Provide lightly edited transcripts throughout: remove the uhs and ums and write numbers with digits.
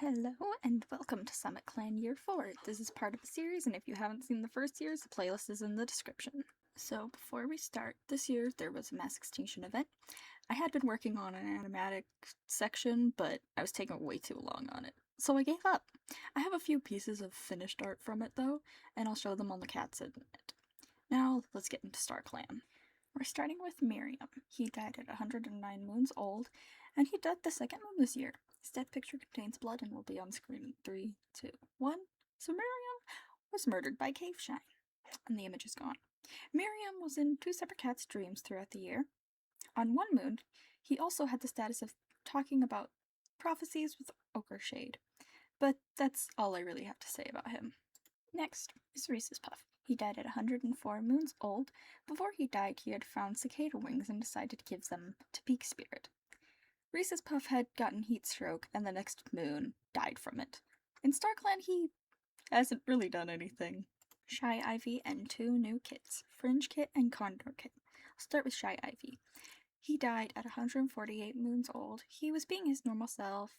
Hello and welcome to SummitClan Year 4. This is part of a series, and if you haven't seen the first years, the playlist is in the description. So before we start, this year there was a mass extinction event. I had been working on an animatic section, but I was taking way too long on it, so I gave up. I have a few pieces of finished art from it though, and I'll show them on the cats in a minute. Now let's get into StarClan. We're starting with Miriam. He died at 109 moons old, and he died the second moon this year. His death picture contains blood and will be on screen in 3, 2, 1. So Miriam was murdered by Cave Shine, and the image is gone. Miriam was in two separate cats' dreams throughout the year. On one moon, he also had the status of talking about prophecies with Ochre Shade, but that's all I really have to say about him. Next is Reese's Puff. He died at 104 moons old. Before he died, he had found cicada wings and decided to give them to Peak Spirit. Reese's Puff had gotten heat stroke, and the next moon died from it. In StarClan, he hasn't really done anything. Shy Ivy and two new kits, Fringe Kit and Condor Kit. I'll start with Shy Ivy. He died at 148 moons old. He was being his normal self.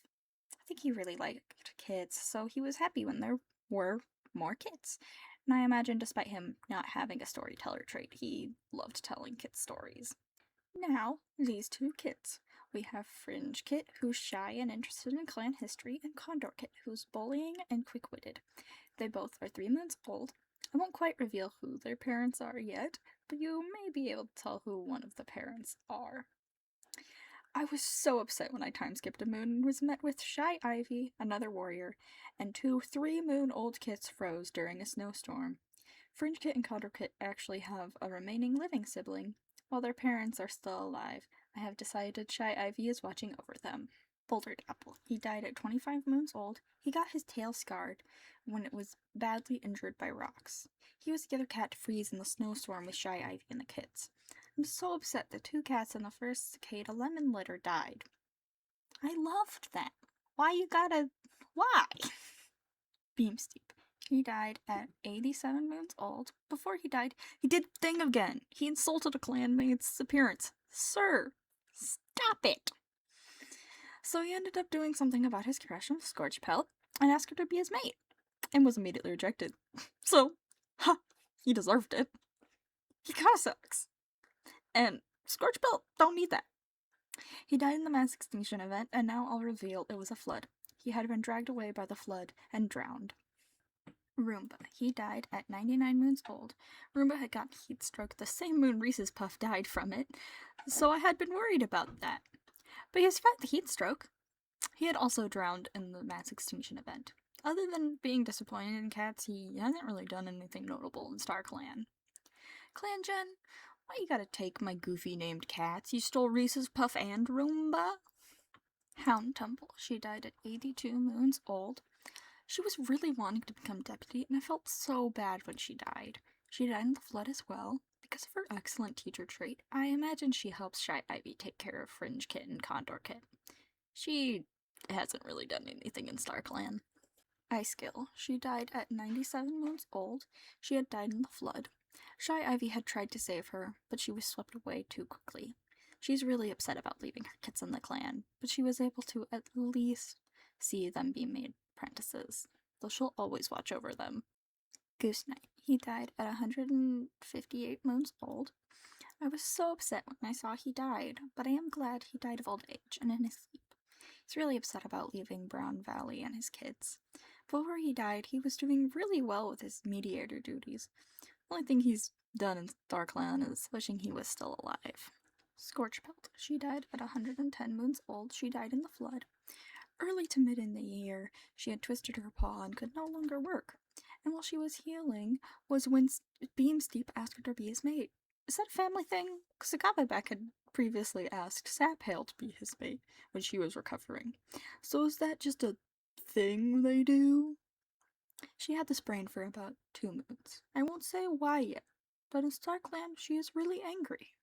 I think he really liked kids, so he was happy when there were more kits. And I imagine despite him not having a storyteller trait, he loved telling kids stories. Now, these two kits. We have Fringe Kit, who's shy and interested in clan history, and Condor Kit, who's bullying and quick-witted. They both are 3 moons old. I won't quite reveal who their parents are yet, but you may be able to tell who one of the parents are. I was so upset when I time-skipped a moon and was met with Shy Ivy, another warrior, and two 3-moon-old kits froze during a snowstorm. Fringe Kit and Condor Kit actually have a remaining living sibling. While their parents are still alive, I have decided Shy Ivy is watching over them. Bouldered Apple. He died at 25 moons old. He got his tail scarred when it was badly injured by rocks. He was the other cat to freeze in the snowstorm with Shy Ivy and the kids. I'm so upset the two cats in the first cicada lemon litter died. I loved them. Why you gotta... Why? Beamsteep. He died at 87 moons old. Before he died, he did the thing again. He insulted a clanmate's appearance. Sir, stop it! So he ended up doing something about his crush on Scorchpelt and asked her to be his mate, and was immediately rejected. So, he deserved it. He kinda sucks. And Scorchpelt don't need that. He died in the mass extinction event, and now I'll reveal it was a flood. He had been dragged away by the flood and drowned. Roomba. He died at 99 moons old. Roomba had gotten heat stroke the same moon Reese's Puff died from it, so I had been worried about that. But he has survived the heat stroke. He had also drowned in the mass extinction event. Other than being disappointed in cats, he hasn't really done anything notable in StarClan. ClanGen, why you gotta take my goofy named cats? You stole Reese's Puff and Roomba? Hound Tumble. She died at 82 moons old. She was really wanting to become deputy, and I felt so bad when she died. She died in the flood as well. Because of her excellent teacher trait, I imagine she helps Shy Ivy take care of Fringe Kit and Condor Kit. She hasn't really done anything in StarClan. Icegill. She died at 97 moons old. She had died in the flood. Shy Ivy had tried to save her, but she was swept away too quickly. She's really upset about leaving her kits in the clan, but she was able to at least see them be made apprentices, though she'll always watch over them. Goose Knight. He died at 158 moons old. I was so upset when I saw he died, but I am glad he died of old age and in his sleep. He's really upset about leaving Brown Valley and his kids. Before he died, he was doing really well with his mediator duties. The only thing he's done in StarClan is wishing he was still alive. Scorchpelt. She died at 110 moons old. She died in the flood. Early to mid in the year, she had twisted her paw and could no longer work. And while she was healing was when Beamsteep asked her to be his mate. Is that a family thing? Because Agavebeck had previously asked Saphail to be his mate when she was recovering. So is that just a thing they do? She had this brain for about 2 moons. I won't say why yet, but in StarClan she is really angry.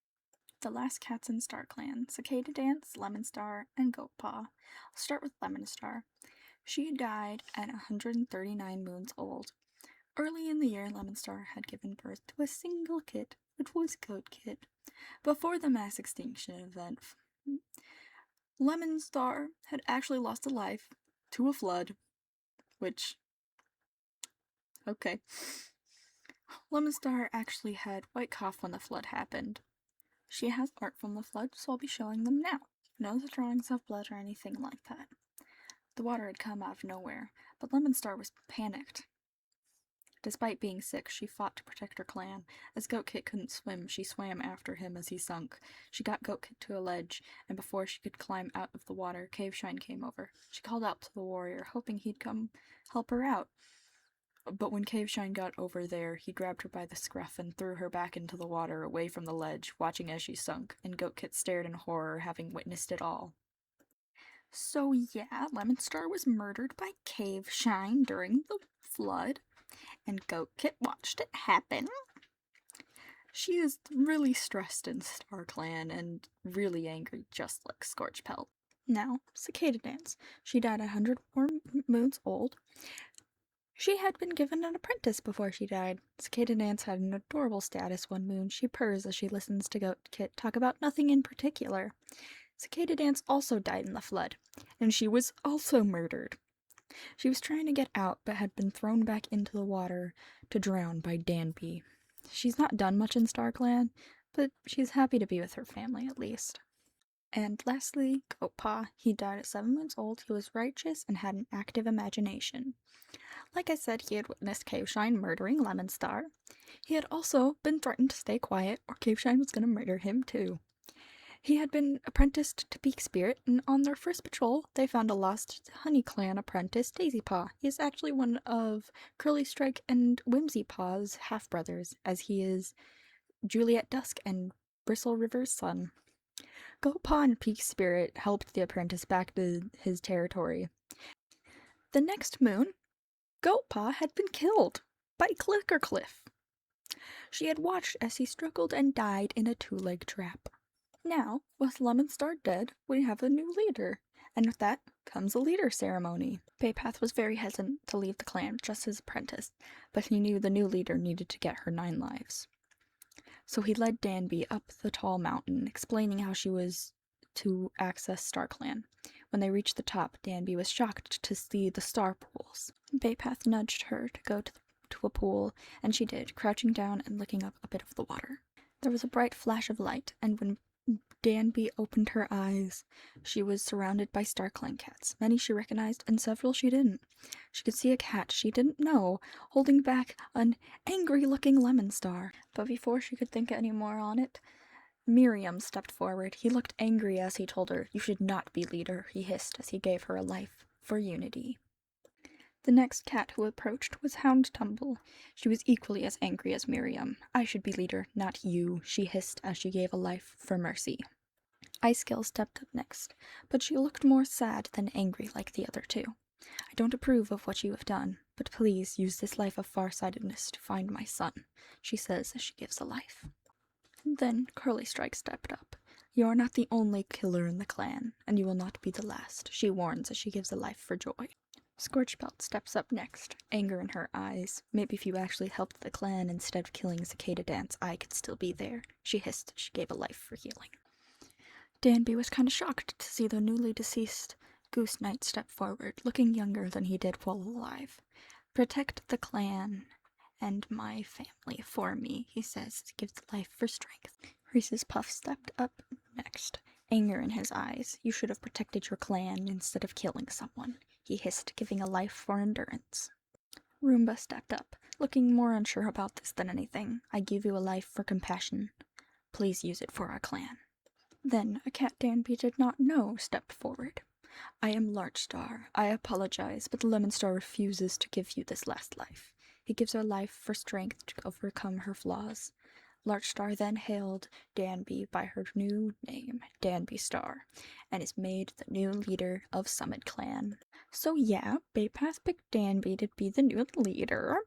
The last cats in StarClan, Cicada Dance, Lemon Star, and Goat Paw. I'll start with Lemon Star. She died at 139 moons old. Early in the year, Lemon Star had given birth to a single kit, which was Goat Kit. Before the mass extinction event, Lemon Star had actually lost a life to a flood, which, okay. Lemon Star actually had white cough when the flood happened. She has art from the flood, so I'll be showing them now. No drawings of blood or anything like that. The water had come out of nowhere, but Lemon Star was panicked. Despite being sick, she fought to protect her clan. As Goat Kit couldn't swim, she swam after him as he sunk. She got Goat Kit to a ledge, and before she could climb out of the water, Cave Shine came over. She called out to the warrior, hoping he'd come help her out. But when Cave Shine got over there, he grabbed her by the scruff and threw her back into the water, away from the ledge, watching as she sunk, and Goat Kit stared in horror, having witnessed it all. So yeah, Lemon Star was murdered by Cave Shine during the flood, and Goat Kit watched it happen. She is really stressed in StarClan and really angry, just like Scorchpelt. Now, Cicada Dance. She died 104 moons old. She had been given an apprentice before she died. Cicada Dance had an adorable status one moon. She purrs as she listens to Goat Kit talk about nothing in particular. Cicada Dance also died in the flood, and she was also murdered. She was trying to get out, but had been thrown back into the water to drown by Danby. She's not done much in StarClan, but she's happy to be with her family at least. And lastly, Goatpaw. He died at 7 months old. He was righteous and had an active imagination. Like I said, he had witnessed Caveshine murdering Lemon Star. He had also been threatened to stay quiet, or Caveshine was going to murder him too. He had been apprenticed to Peak Spirit, and on their first patrol, they found a lost Honey Clan apprentice, Daisypaw. He is actually one of Curly Strike and Whimsypaw's half-brothers, as he is Juliet Dusk and Bristle River's son. Goatpaw and Peak Spirit helped the apprentice back to his territory. The next moon, Goatpaw had been killed by Clickercliff. She had watched as he struggled and died in a two-leg trap. Now, with Lemon Star dead, we have a new leader, and with that comes a leader ceremony. Baypath was very hesitant to leave the clan, just his apprentice, but he knew the new leader needed to get her 9 lives. So he led Danby up the tall mountain, explaining how she was to access StarClan. When they reached the top, Danby was shocked to see the star pools. Baypath nudged her to go to a pool, and she did, crouching down and licking up a bit of the water. There was a bright flash of light, and when Danby opened her eyes, she was surrounded by StarClan cats. Many she recognized, and several she didn't. She could see a cat she didn't know, holding back an angry-looking Lemon Star. But before she could think any more on it, Miriam stepped forward. He looked angry as he told her, "You should not be leader," he hissed as he gave her a life for unity. The next cat who approached was Hound Tumble. She was equally as angry as Miriam. "I should be leader, not you," she hissed as she gave a life for Mercy. Icegill stepped up next, but she looked more sad than angry like the other two. "I don't approve of what you have done, but please use this life of farsightedness to find my son," she says as she gives a life. Then Curly Strike stepped up. "You are not the only killer in the clan, and you will not be the last," she warns as she gives a life for Joy. Scorchpelt steps up next, anger in her eyes. "Maybe if you actually helped the clan instead of killing Cicada Dance, I could still be there," she hissed as she gave a life for healing. Danby was kind of shocked to see the newly deceased Goose Knight step forward, looking younger than he did while alive. "Protect the clan and my family for me," he says as he gives life for strength. Reese's Puff stepped up next, anger in his eyes. "You should have protected your clan instead of killing someone," he hissed, giving a life for endurance. Roomba stepped up, looking more unsure about this than anything. "I give you a life for compassion. Please use it for our clan." Then a cat Danby did not know stepped forward. "I am Larchstar. I apologize, but Lemon Star refuses to give you this last life." He gives her life for strength to overcome her flaws. Larchstar then hailed Danby by her new name, Danby Star, and is made the new leader of SummitClan. So yeah, Baypath picked Danby to be the new leader.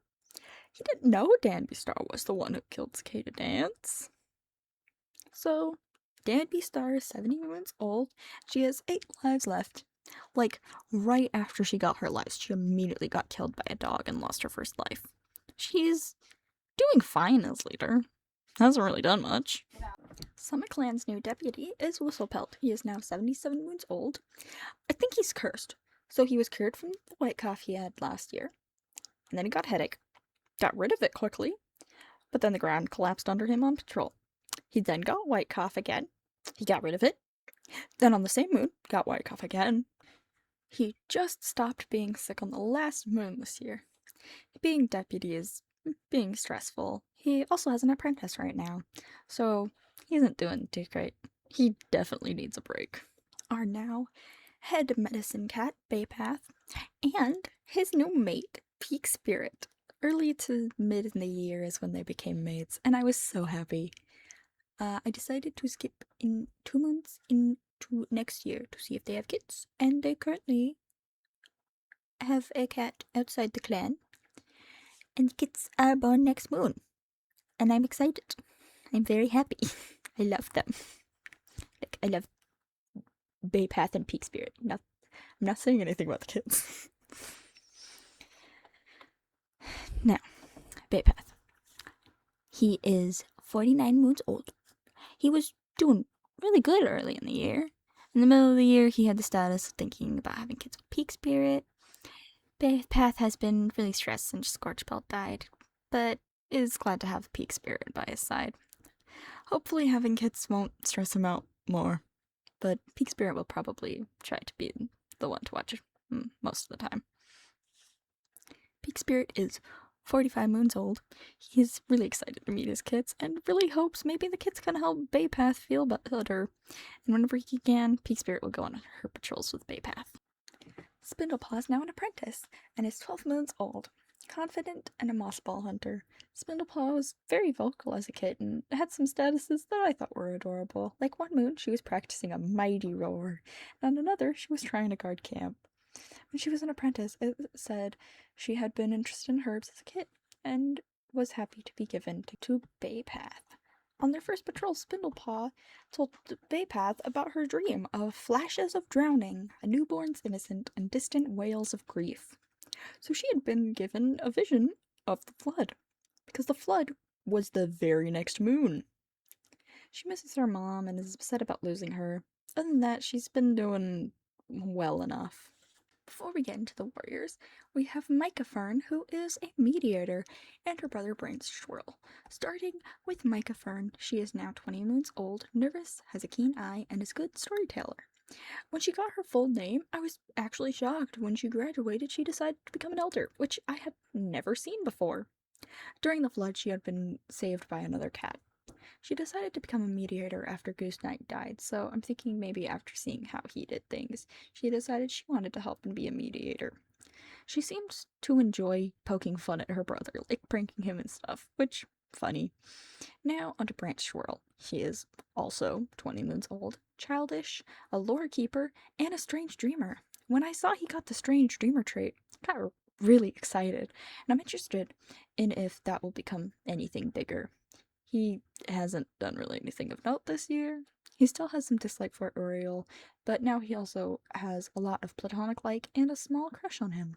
He didn't know Danby Star was the one who killed Cicada Dance. So, Danby Star is 70 months old. She has 8 lives left. Like, right after she got her lives, she immediately got killed by a dog and lost her first life. She's doing fine as leader. Hasn't really done much. SummitClan's new deputy is Whistlepelt. He is now 77 moons old. I think he's cursed. So he was cured from the white cough he had last year, and then he got a headache, got rid of it quickly, but then the ground collapsed under him on patrol. He then got white cough again. He got rid of it. Then on the same moon, got white cough again. He just stopped being sick on the last moon this year. Being deputy is being stressful. He also has an apprentice right now, so he isn't doing too great. He definitely needs a break. Our now head medicine cat, Baypath, and his new mate, Peak Spirit. Early to mid in the year is when they became mates, and I was so happy. I decided to skip in 2 months into next year to see if they have kids, and they currently have a cat outside the clan, and the kids are born next moon, and I'm excited. I'm very happy. I love them. Like, I love Baypath and Peak Spirit. I'm not saying anything about the kids. Now, Baypath. He is 49 moons old. He was doing really good early in the year. In the middle of the year, he had the status of thinking about having kids with Peak Spirit. Baypath has been really stressed since Scorchbelt died, but is glad to have Peak Spirit by his side. Hopefully having kids won't stress him out more, but Peak Spirit will probably try to be the one to watch it most of the time. Peak Spirit is 45 moons old. He's really excited to meet his kids and really hopes maybe the kids can help Baypath feel better. And whenever he can, Peak Spirit will go on her patrols with Baypath. Spindlepaw is now an apprentice and is 12 moons old. Confident and a moss ball hunter, Spindlepaw was very vocal as a kitten, had some statuses that I thought were adorable. Like one moon, she was practicing a mighty roar, and on another, she was trying to guard camp. When she was an apprentice, it said she had been interested in herbs as a kid and was happy to be given to Baypath. On their first patrol, Spindlepaw told Baypath about her dream of flashes of drowning, a newborn's innocent, and distant wails of grief. So she had been given a vision of the flood, because the flood was the very next moon. She misses her mom and is upset about losing her. Other than that, she's been doing well enough. Before we get into the warriors, we have Micah Fern, who is a mediator, and her brother Brains Swirl. Starting with Micah Fern, she is now 20 moons old, nervous, has a keen eye, and is a good storyteller. When she got her full name, I was actually shocked. When she graduated, she decided to become an elder, which I had never seen before. During the flood, she had been saved by another cat. She decided to become a mediator after Goose Knight died, so I'm thinking maybe after seeing how he did things, she decided she wanted to help and be a mediator. She seems to enjoy poking fun at her brother, like pranking him and stuff, which, funny. Now onto Branch Swirl. He is also 20 moons old, childish, a lore keeper, and a strange dreamer. When I saw he got the strange dreamer trait, I got really excited, and I'm interested in if that will become anything bigger. He hasn't done really anything of note this year. He still has some dislike for Uriel, but now he also has a lot of platonic like and a small crush on him.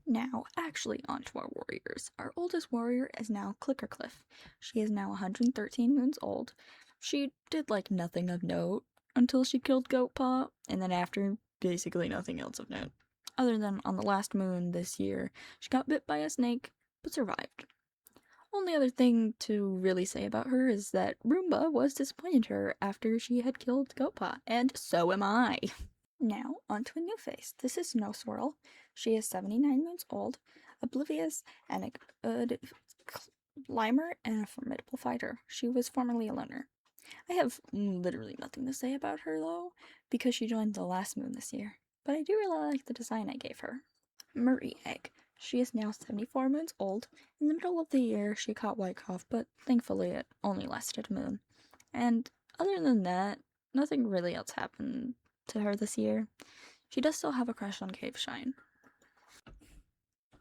Now, actually, onto our warriors. Our oldest warrior is now Clickercliff. She is now 113 moons old. She did like nothing of note until she killed Goatpaw, and then after, basically nothing else of note. Other than on the last moon this year, she got bit by a snake, but survived. Only other thing to really say about her is that Roomba was disappointed in her after she had killed Goatpaw, and so am I. Now, onto a new face. This is Snow Swirl. She is 79 moons old, oblivious, and a good climber and a formidable fighter. She was formerly a loner. I have literally nothing to say about her, though, because she joined the last moon this year. But I do really like the design I gave her. Marie Egg. She is now 74 moons old. In the middle of the year, she caught white cough, but thankfully it only lasted a moon. And other than that, nothing really else happened to her this year. She does still have a crush on Cave Shine.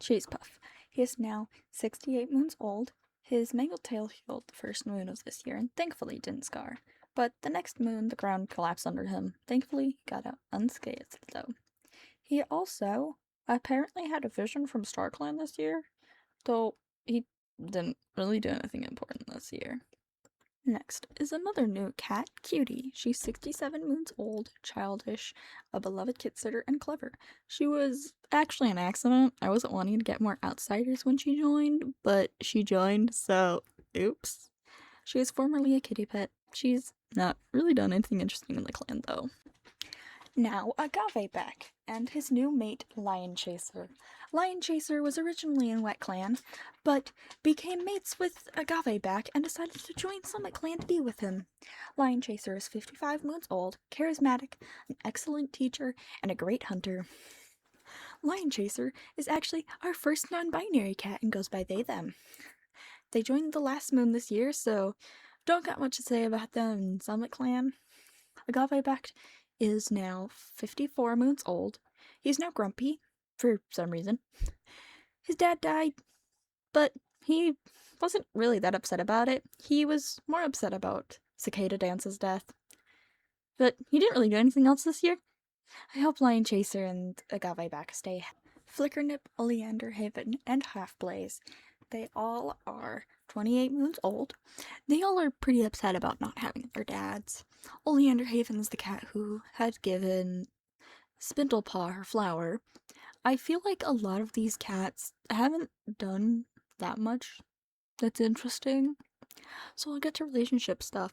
Cheese Puff. He is now 68 moons old. His mangled tail healed the first moon of this year and thankfully didn't scar. But the next moon, the ground collapsed under him. Thankfully, he got out unscathed, though. He also apparently had a vision from StarClan this year, though he didn't really do anything important this year. Next is another new cat, Cutie. She's 67 moons old, childish, a beloved kit sitter, and clever. She was actually an accident. I wasn't wanting to get more outsiders when she joined, but she joined, so oops. She was formerly a kitty pet. She's not really done anything interesting in the clan, though. Now, Agaveback and his new mate, Lion Chaser. Lion Chaser was originally in Wet Clan, but became mates with Agaveback and decided to join SummitClan to be with him. Lion Chaser is 55 moons old, charismatic, an excellent teacher, and a great hunter. Lion Chaser is actually our first non-binary cat and goes by they, them. They joined the last moon this year, so don't got much to say about them in SummitClan. Agaveback is now 54 moons old. He's now grumpy, for some reason. His dad died, but he wasn't really that upset about it. He was more upset about Cicada Dance's death. But he didn't really do anything else this year. I hope Lion Chaser and Agaveback stay. Flickernip, Oleander Haven, and Half-Blaze. They all are 28 moons old. They all are pretty upset about not having their dads. Oleander Haven's the cat who had given Spindlepaw her flower. I feel like a lot of these cats haven't done that much that's interesting. So I'll get to relationship stuff.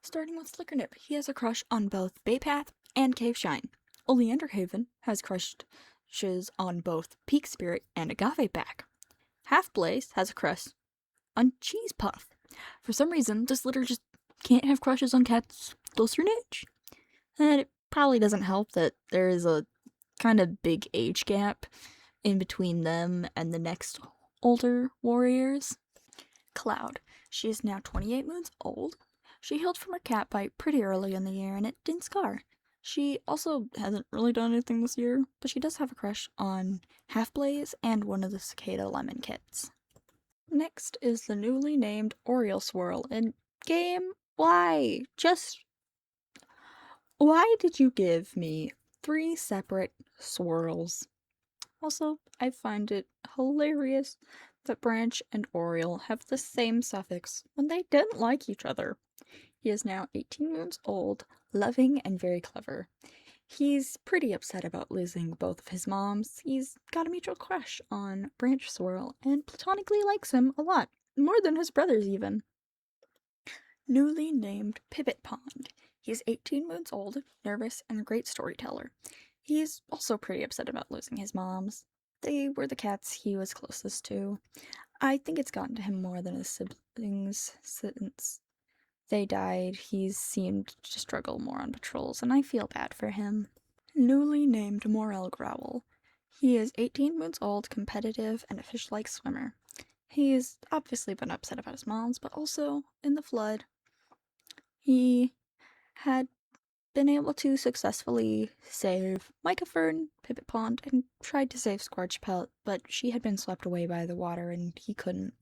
Starting with Flickernip, he has a crush on both Baypath and Cave Shine. Oleander Haven has crushes on both Peak Spirit and Agaveback. Half-Blaze has a crush on Cheese Puff. For some reason, this litter just can't have crushes on cats closer in age. And it probably doesn't help that there is a kind of big age gap in between them and the next older warriors. Cloud. She is now 28 moons old. She healed from her cat bite pretty early in the year and it didn't scar. She also hasn't really done anything this year, but she does have a crush on Half-Blaze and one of the Cicada Lemon kits. Next is the newly named Oriole Swirl in game. Why did you give me 3 separate swirls? Also, I find it hilarious that Branch and Oriole have the same suffix when they didn't like each other. He is now 18 moons old, loving and very clever. He's pretty upset about losing both of his moms. He's got a mutual crush on Branch Swirl and platonically likes him a lot, more than his brothers even. Newly named Pivot Pond. He's 18 moons old, nervous, and a great storyteller. He's also pretty upset about losing his moms. They were the cats he was closest to. I think it's gotten to him more than his siblings since they died. He's seemed to struggle more on patrols, and I feel bad for him. Newly named Morel Growl. He is 18 moons old, competitive, and a fish-like swimmer. He's obviously been upset about his moms, but also, in the flood, he had been able to successfully save Micah Fern, Pivot Pond, and tried to save Squarchpelt, but she had been swept away by the water and he couldn't.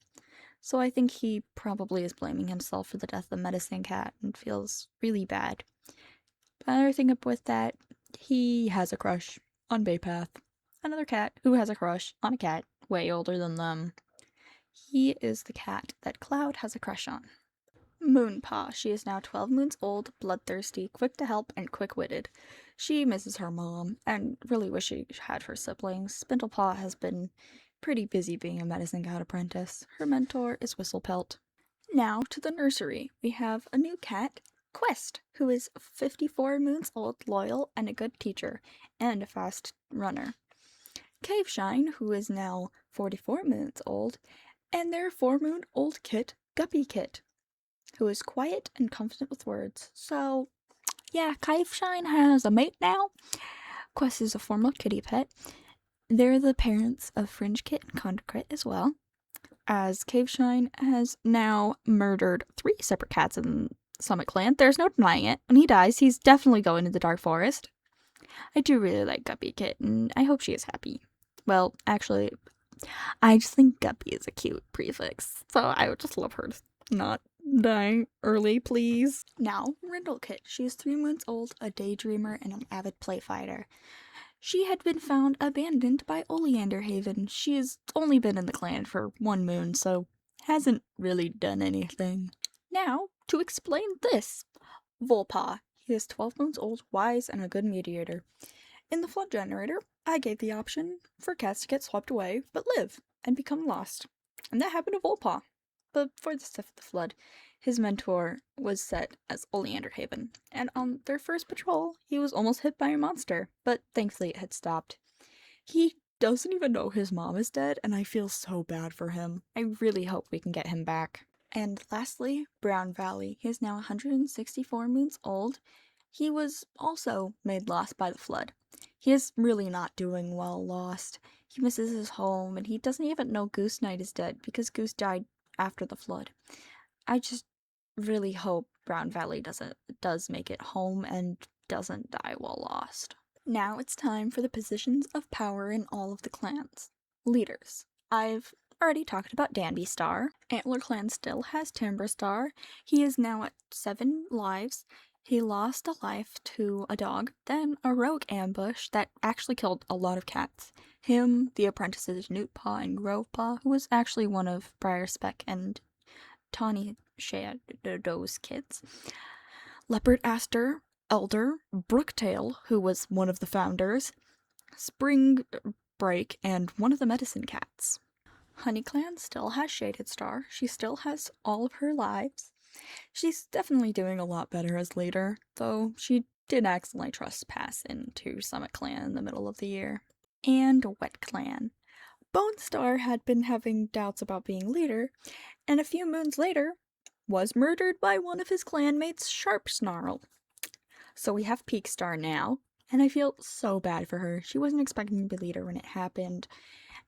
So I think he probably is blaming himself for the death of Medicine Cat and feels really bad. Another thing up with that, he has a crush on Baypath, another cat who has a crush on a cat way older than them. He is the cat that Cloud has a crush on. Moonpaw. She is now 12 moons old, bloodthirsty, quick to help, and quick-witted. She misses her mom and really wish she had her siblings. Spindlepaw has been pretty busy being a medicine cat apprentice. Her mentor is Whistlepelt. Now to the nursery. We have a new cat, Quest, who is 54 moons old, loyal, and a good teacher, and a fast runner. Cave Shine, who is now 44 moons old, and their 4-moon-old kit, Guppy Kit, who is quiet and confident with words. So, yeah, Cave Shine has a mate now. Quest is a former kitty pet. They're the parents of Fringe Kit and Condor as well, as Cave Shine has now murdered 3 separate cats in SummitClan. There's no denying it. When he dies, he's definitely going to the Dark Forest. I do really like Guppy Kit, and I hope she is happy. Well, actually, I just think Guppy is a cute prefix, so I would just love her to not die early, please. Now, Rindle Kit. She is 3 moons old, a daydreamer, and an avid play fighter. She had been found abandoned by Oleander Haven. She has only been in the clan for 1 moon, so hasn't really done anything. Now, To explain this, Volpa. He is 12 months old, wise, and a good mediator. In the flood generator, I gave the option for cats to get swept away, but live, and become lost. And that happened to Volpa. But before the stuff of the flood, his mentor was set as Oleander Haven, and on their first patrol, he was almost hit by a monster, but thankfully it had stopped. He doesn't even know his mom is dead, and I feel so bad for him. I really hope we can get him back. And lastly, Brown Valley. He is now 164 moons old. He was also made lost by the flood. He is really not doing well lost. He misses his home, and he doesn't even know Goose Knight is dead because Goose died after the flood. I just really hope Brown Valley does make it home and doesn't die while lost. Now it's time for the positions of power in all of the clans. Leaders. I've already talked about Danby Star. Antler Clan still has Timber Star. He is now at 7 lives. He lost a life to a dog, then a rogue ambush that actually killed a lot of cats. Him, the apprentices Newtpaw and Grovepaw, who was actually one of Briarspeck and Tawny Shadow's kids. Leopard Aster, Elder, Brooktail, who was one of the founders, Spring Break, and one of the medicine cats. HoneyClan still has Shaded Star. She still has all of her lives. She's definitely doing a lot better as leader, though she did accidentally trespass into SummitClan in the middle of the year. And Wet Clan. Bone Star had been having doubts about being leader, and a few moons later was murdered by one of his clanmates, Sharp Snarl. So we have Peak Star now, and I feel so bad for her. She wasn't expecting to be leader when it happened,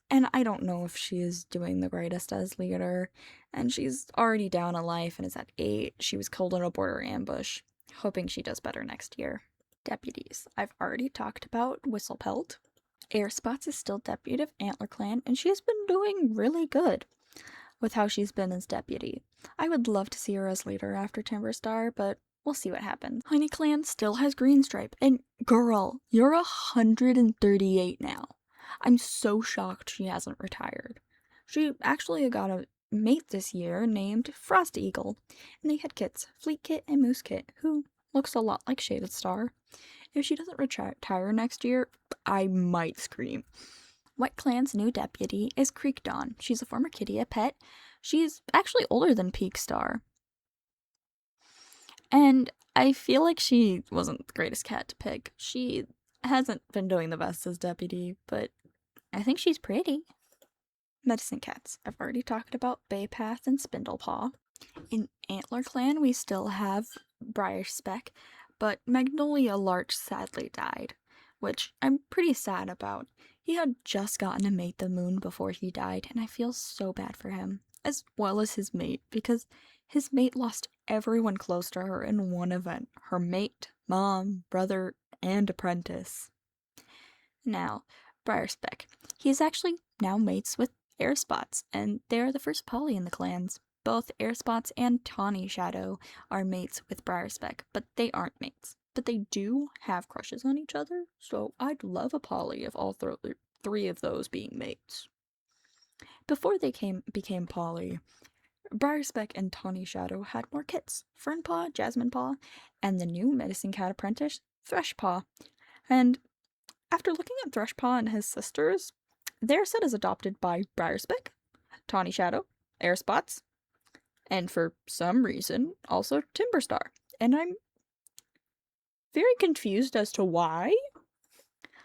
and I don't know if she is doing the greatest as leader, and she's already down a life and is at 8. She was killed in a border ambush, hoping she does better next year. Deputies. I've already talked about Whistlepelt. Airspots is still deputy of Antler Clan, and she's been doing really good with how she's been as deputy. I would love to see her as leader after Timber Star, but we'll see what happens. Honey Clan still has Greenstripe, and girl, you're 138 now. I'm so shocked she hasn't retired. She actually got a mate this year named Frost Eagle, and they had kits, Fleet Kit and Moose Kit, who looks a lot like Shaded Star. If she doesn't retire next year, I might scream. White Clan's new deputy is Creek Dawn. She's a former kitty, a pet. She's actually older than Peak Star. And I feel like she wasn't the greatest cat to pick. She hasn't been doing the best as deputy, but I think she's pretty. Medicine cats. I've already talked about Baypath and Spindlepaw. In Antler Clan, we still have Briarspeck, but Magnolia Larch sadly died, which I'm pretty sad about. He had just gotten a mate the moon before he died, and I feel so bad for him, as well as his mate, because his mate lost everyone close to her in one event. Her mate, mom, brother, and apprentice. Now, Briarspeck. He is actually now mates with Airspots, and they're the first poly in the clans. Both Airspots and Tawny Shadow are mates with Briarspeck, but they aren't mates. But they do have crushes on each other, so I'd love a poly of all three of those being mates. Before they became poly, Briarspeck and Tawny Shadow had more kits, Fernpaw, Jasminepaw, and the new medicine cat apprentice, Threshpaw. And after looking at Threshpaw and his sisters, their set is adopted by Briarspeck, Tawny Shadow, Airspots, and for some reason, also Timberstar. And I'm very confused as to why.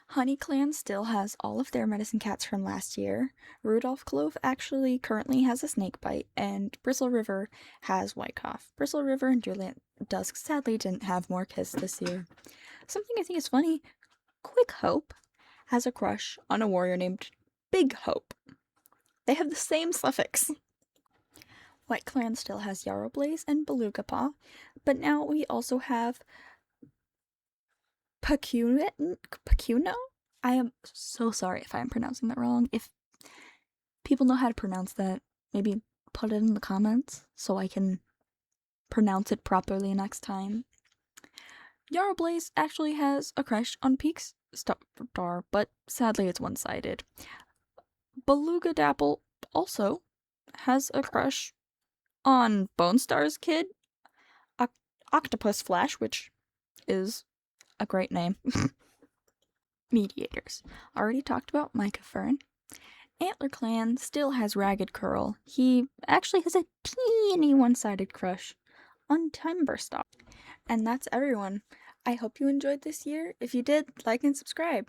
Honey Clan still has all of their medicine cats from last year. Rudolph Clove actually currently has a snake bite, and Bristle River has white cough. Bristle River and Juliet Dusk sadly didn't have more kiss this year. Something I think is funny, Quick Hope has a crush on a warrior named Big Hope. They have the same suffix. White Clan still has Yarrowblaze and Beluga Paw, but now we also have Pacuno? I am so sorry if I am pronouncing that wrong. If people know how to pronounce that, maybe put it in the comments so I can pronounce it properly next time. Yarrowblaze actually has a crush on Peaks Star, but sadly it's one-sided. Beluga Dapple also has a crush on Bone Star's kid, Octopus Flash, which is a great name. Mediators. Already talked about Micah Fern. Antler Clan still has Ragged Curl. He actually has a teeny one-sided crush on Timberstalk. And that's everyone. I hope you enjoyed this year. If you did, like and subscribe.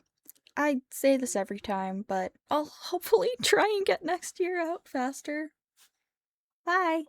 I say this every time, but I'll hopefully try and get next year out faster. Bye!